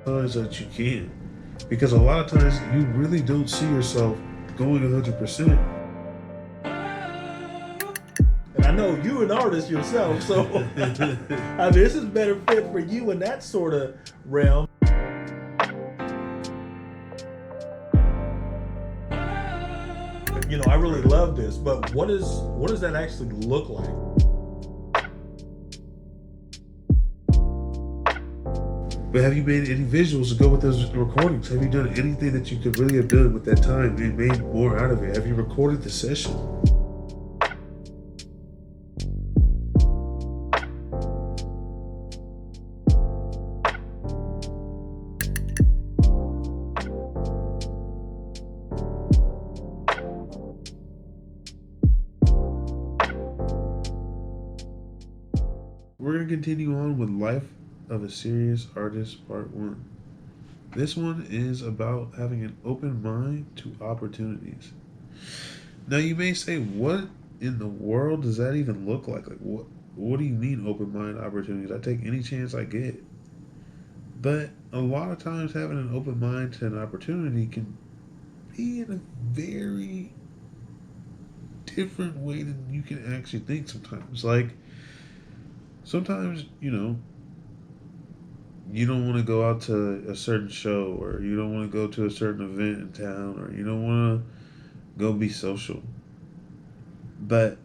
Times that you can, because a lot of times you really don't see yourself going 100%. And I know you're an artist yourself, so I mean, this is better fit for you in that sort of realm. I really love this, but what does that actually look like? But have you made any visuals to go with those recordings? Have you done anything that you could really have done with that time and made more out of it? Have you recorded the session? We're going to continue on with Life of a Serious Artist Part 1. This one is about having an open mind to opportunities. Now you may say, what in the world does that even look like? Like what do you mean open mind opportunities? I take any chance I get. But a lot of times having an open mind to an opportunity can be in a very different way than you can actually think sometimes. Like sometimes, you don't want to go out to a certain show, or you don't want to go to a certain event in town, or you don't want to go be social. But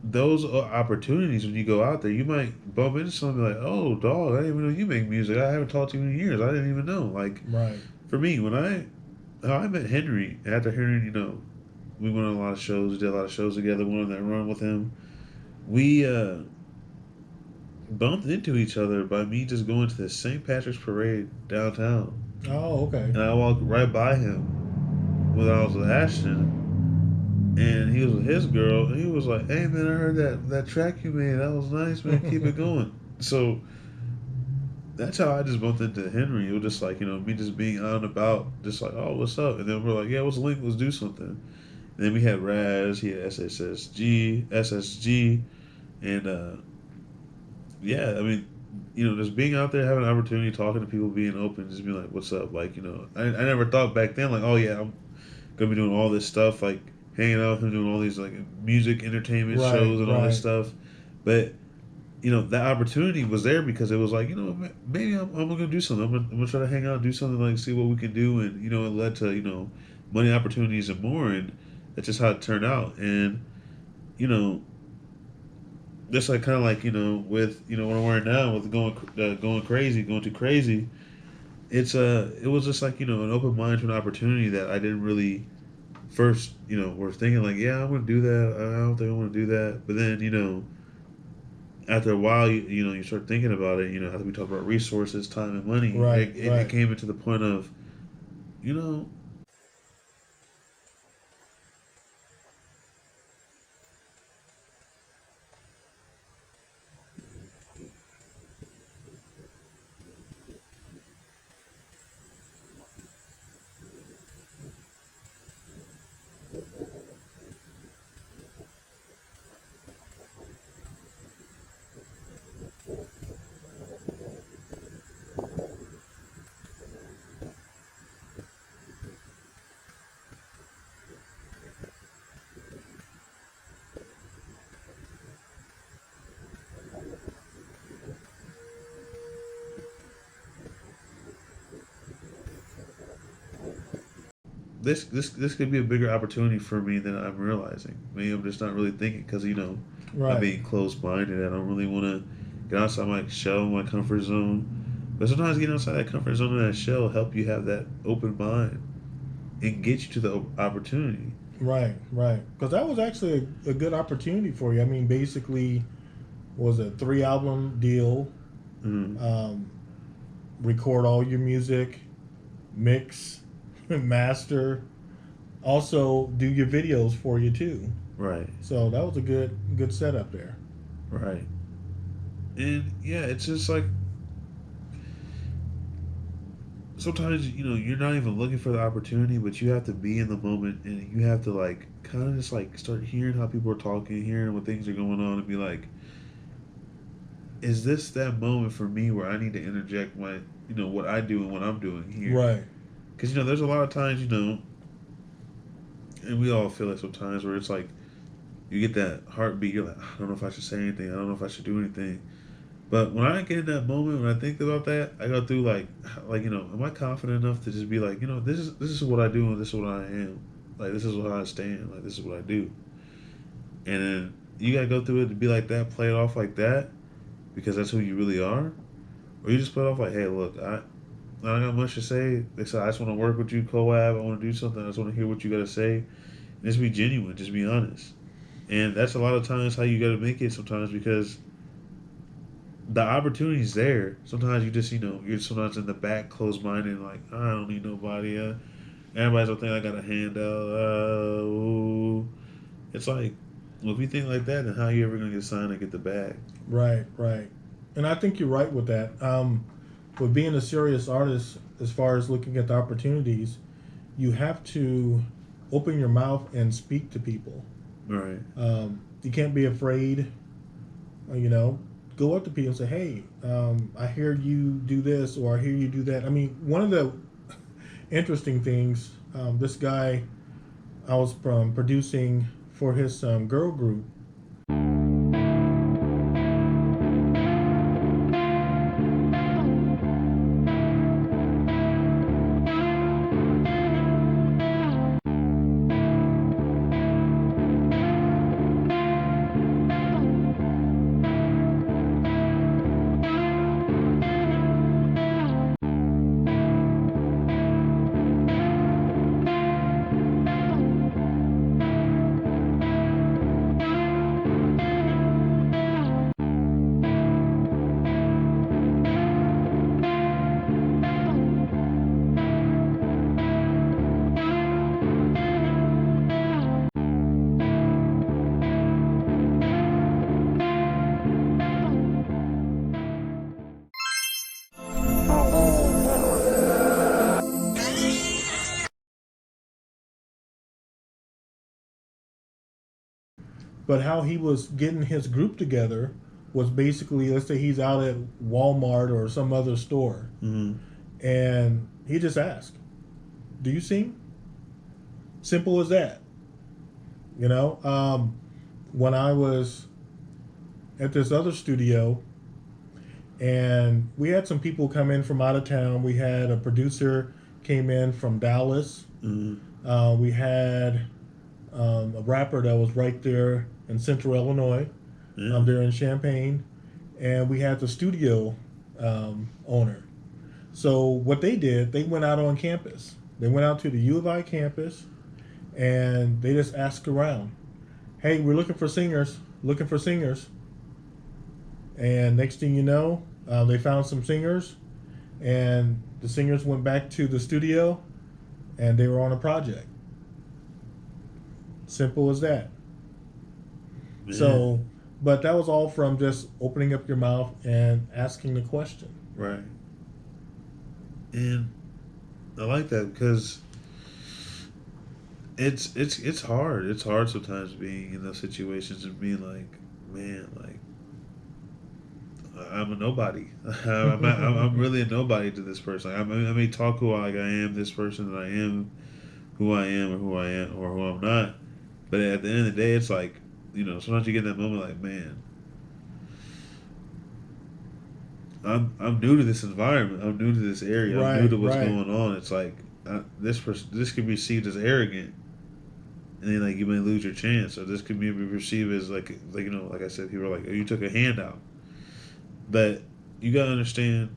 those are opportunities. When you go out there, you might bump into somebody like, "Oh, dog, I didn't even know you make music. I haven't talked to you in years. I didn't even know." Like Right. for me, when I met Henry, after Henry, we went on a lot of shows, did a lot of shows together, went on that run with him. We bumped into each other by me just going to the St. Patrick's Parade downtown, Oh, okay. and I walked right by him when I was with Ashton, and he was with his girl, and he was like, "Hey man, I heard that track you made. That was nice, man. Keep it going." So that's how I just bumped into Henry. It was just like me just being out and about, just like, "Oh, what's up?" And then we're like, "Yeah, what's the link? Let's do something." And then we had Raz, he had SSG, and yeah, I mean, just being out there, having an opportunity, talking to people, being open, just being like, "What's up?" Like, I never thought back then, like, "Oh yeah, I'm gonna be doing all this stuff, like hanging out with him, doing all these like music entertainment Right, shows and all this right. stuff." But that opportunity was there because it was like, maybe I'm gonna do something. I'm gonna try to hang out, do something, like see what we can do, and it led to money opportunities and more, and that's just how it turned out. And you know, just like kind of like with what I'm wearing now with going crazy, going too crazy. It was just like an open mind to an opportunity that I didn't really first were thinking like, yeah, I'm gonna do that. I don't think I want to do that. But then after a while you start thinking about it. After we talk about resources, time, and money, Right, it right. came into the point of you know this could be a bigger opportunity for me than I'm realizing. Maybe I'm just not really thinking because I'm Right. being closed minded. I don't really want to get outside my shell, my comfort zone. But sometimes getting outside that comfort zone and that shell help you have that open mind and get you to the opportunity. Right, right. Because that was actually a good opportunity for you. I mean, basically, was a 3 album deal. Mm, Um, record all your music, mix, master, also do your videos for you too. right, So that was a good setup there. right. And yeah, it's just like sometimes you're not even looking for the opportunity, but you have to be in the moment, and you have to like kind of just like start hearing how people are talking, hearing what things are going on, and be like, is this that moment for me where I need to interject my, what I do and what I'm doing here? Right. Because there's a lot of times, and we all feel it sometimes where it's like you get that heartbeat. You're like, I don't know if I should say anything. I don't know if I should do anything. But when I get in that moment, when I think about that, I go through like am I confident enough to just be like, this is what I do and this is what I am. Like this is how I stand. Like this is what I do. And then you gotta go through it to be like that, play it off like that, because that's who you really are. Or you just play it off like, hey, look, I don't got much to say. They said I just want to work with you, collab. I want to do something. I just want to hear what you got to say. And just be genuine. Just be honest. And that's a lot of times how you got to make it sometimes because the opportunity's there. Sometimes you just, you're sometimes in the back, closed minded, like, I don't need nobody. Everybody's gonna think I got a handout. Ooh. It's like, well, if you think like that, then how you ever going to get signed and get the bag? Right. Right. And I think you're right with that. With being a serious artist, as far as looking at the opportunities, you have to open your mouth and speak to people. Right. You can't be afraid. You know, go up to people and say, "Hey, I hear you do this, or I hear you do that." I mean, one of the interesting things, this guy I was producing for his girl group. But how he was getting his group together was basically, let's say he's out at Walmart or some other store, Mm-hmm. and he just asked, "Do you sing?" Simple as that. You know, when I was at this other studio, and we had some people come in from out of town. We had a producer came in from Dallas. Mm-hmm. We had a rapper that was right there in Central Illinois, Yeah. there in Champaign, and we had the studio owner. So what they did, they went out on campus. They went out to the U of I campus, and they just asked around, "Hey, we're looking for singers. Looking for singers." And next thing you know, they found some singers, and the singers went back to the studio, and they were on a project. Simple as that. Yeah. So, but that was all from just opening up your mouth and asking the question. Right. And I like that because it's hard. It's hard sometimes being in those situations and being like, man, like I'm a nobody. I'm really a nobody to this person. I may talk who I am, this person that I am, who I am, or who I am, or who I'm not. But at the end of the day, it's like, sometimes you get in that moment like, man, I'm new to this environment. I'm new to this area. I'm new Right, to what's right. going on. It's like this could be perceived as arrogant, and then like you may lose your chance, or this could be perceived as like like I said, people are like, oh, you took a handout. But you gotta understand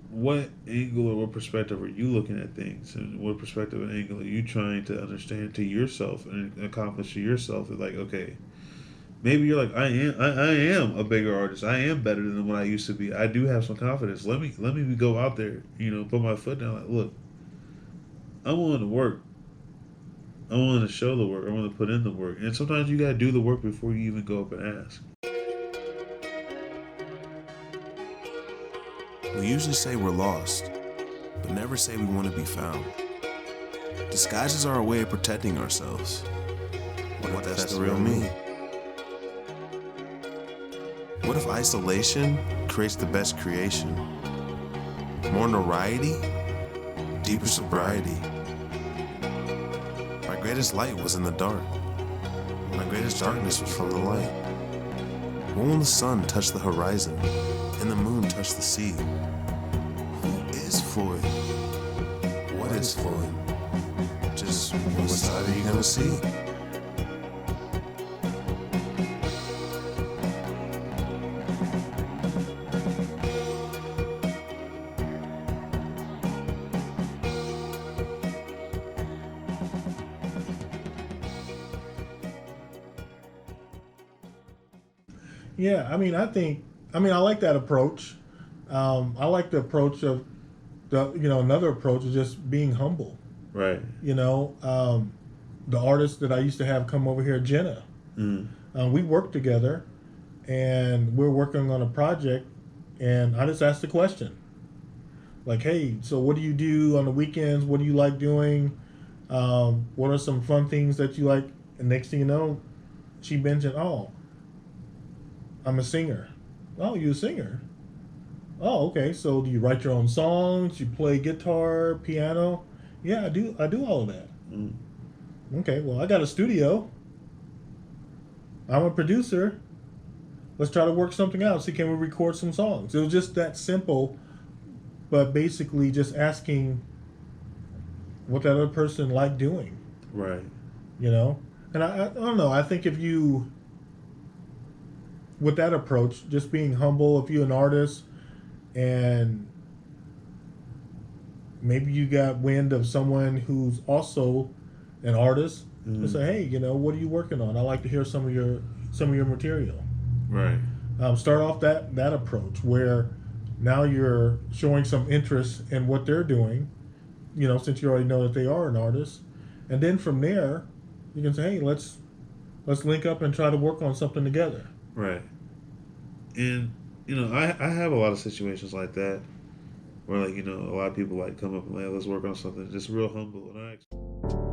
what angle or what perspective are you looking at things, and what perspective and angle are you trying to understand to yourself and accomplish to yourself. It's like, okay, maybe you're like, I am a bigger artist. I am better than what I used to be. I do have some confidence. Let me go out there, put my foot down. Like, look, I'm willing to work. I'm willing to show the work. I'm willing to put in the work. And sometimes you gotta do the work before you even go up and ask. We usually say we're lost, but never say we want to be found. Disguises are a way of protecting ourselves. What if that's the real me? What if isolation creates the best creation? More notoriety, deeper sobriety. My greatest light was in the dark. My greatest darkness was from the light. When will the sun touch the horizon and the moon touch the sea? Who is Floyd? What is Floyd? Just what side are you gonna see? Yeah, I like that approach. I like the approach of another approach is just being humble. Right. The artist that I used to have come over here, Jenna, we worked together, and we're working on a project, and I just asked the question, like, hey, so what do you do on the weekends? What do you like doing? What are some fun things that you like? And next thing you know, she mentioned, oh, I'm a singer. Oh, you a singer? Oh, okay. So do you write your own songs? You play guitar, piano? Yeah, I do. I do all of that. Mm. Okay. Well, I got a studio. I'm a producer. Let's try to work something out. See, can we record some songs? It was just that simple, but basically just asking what that other person liked doing. Right. And I don't know. I think if you, with that approach, just being humble, if you're an artist and maybe you got wind of someone who's also an artist, and say, hey, what are you working on? I like to hear some of your material. Right. Start off that approach where now you're showing some interest in what they're doing, since you already know that they are an artist, and then from there you can say, hey, let's link up and try to work on something together. Right. And I have a lot of situations like that where, like, a lot of people like come up and like, let's work on something just real humble, and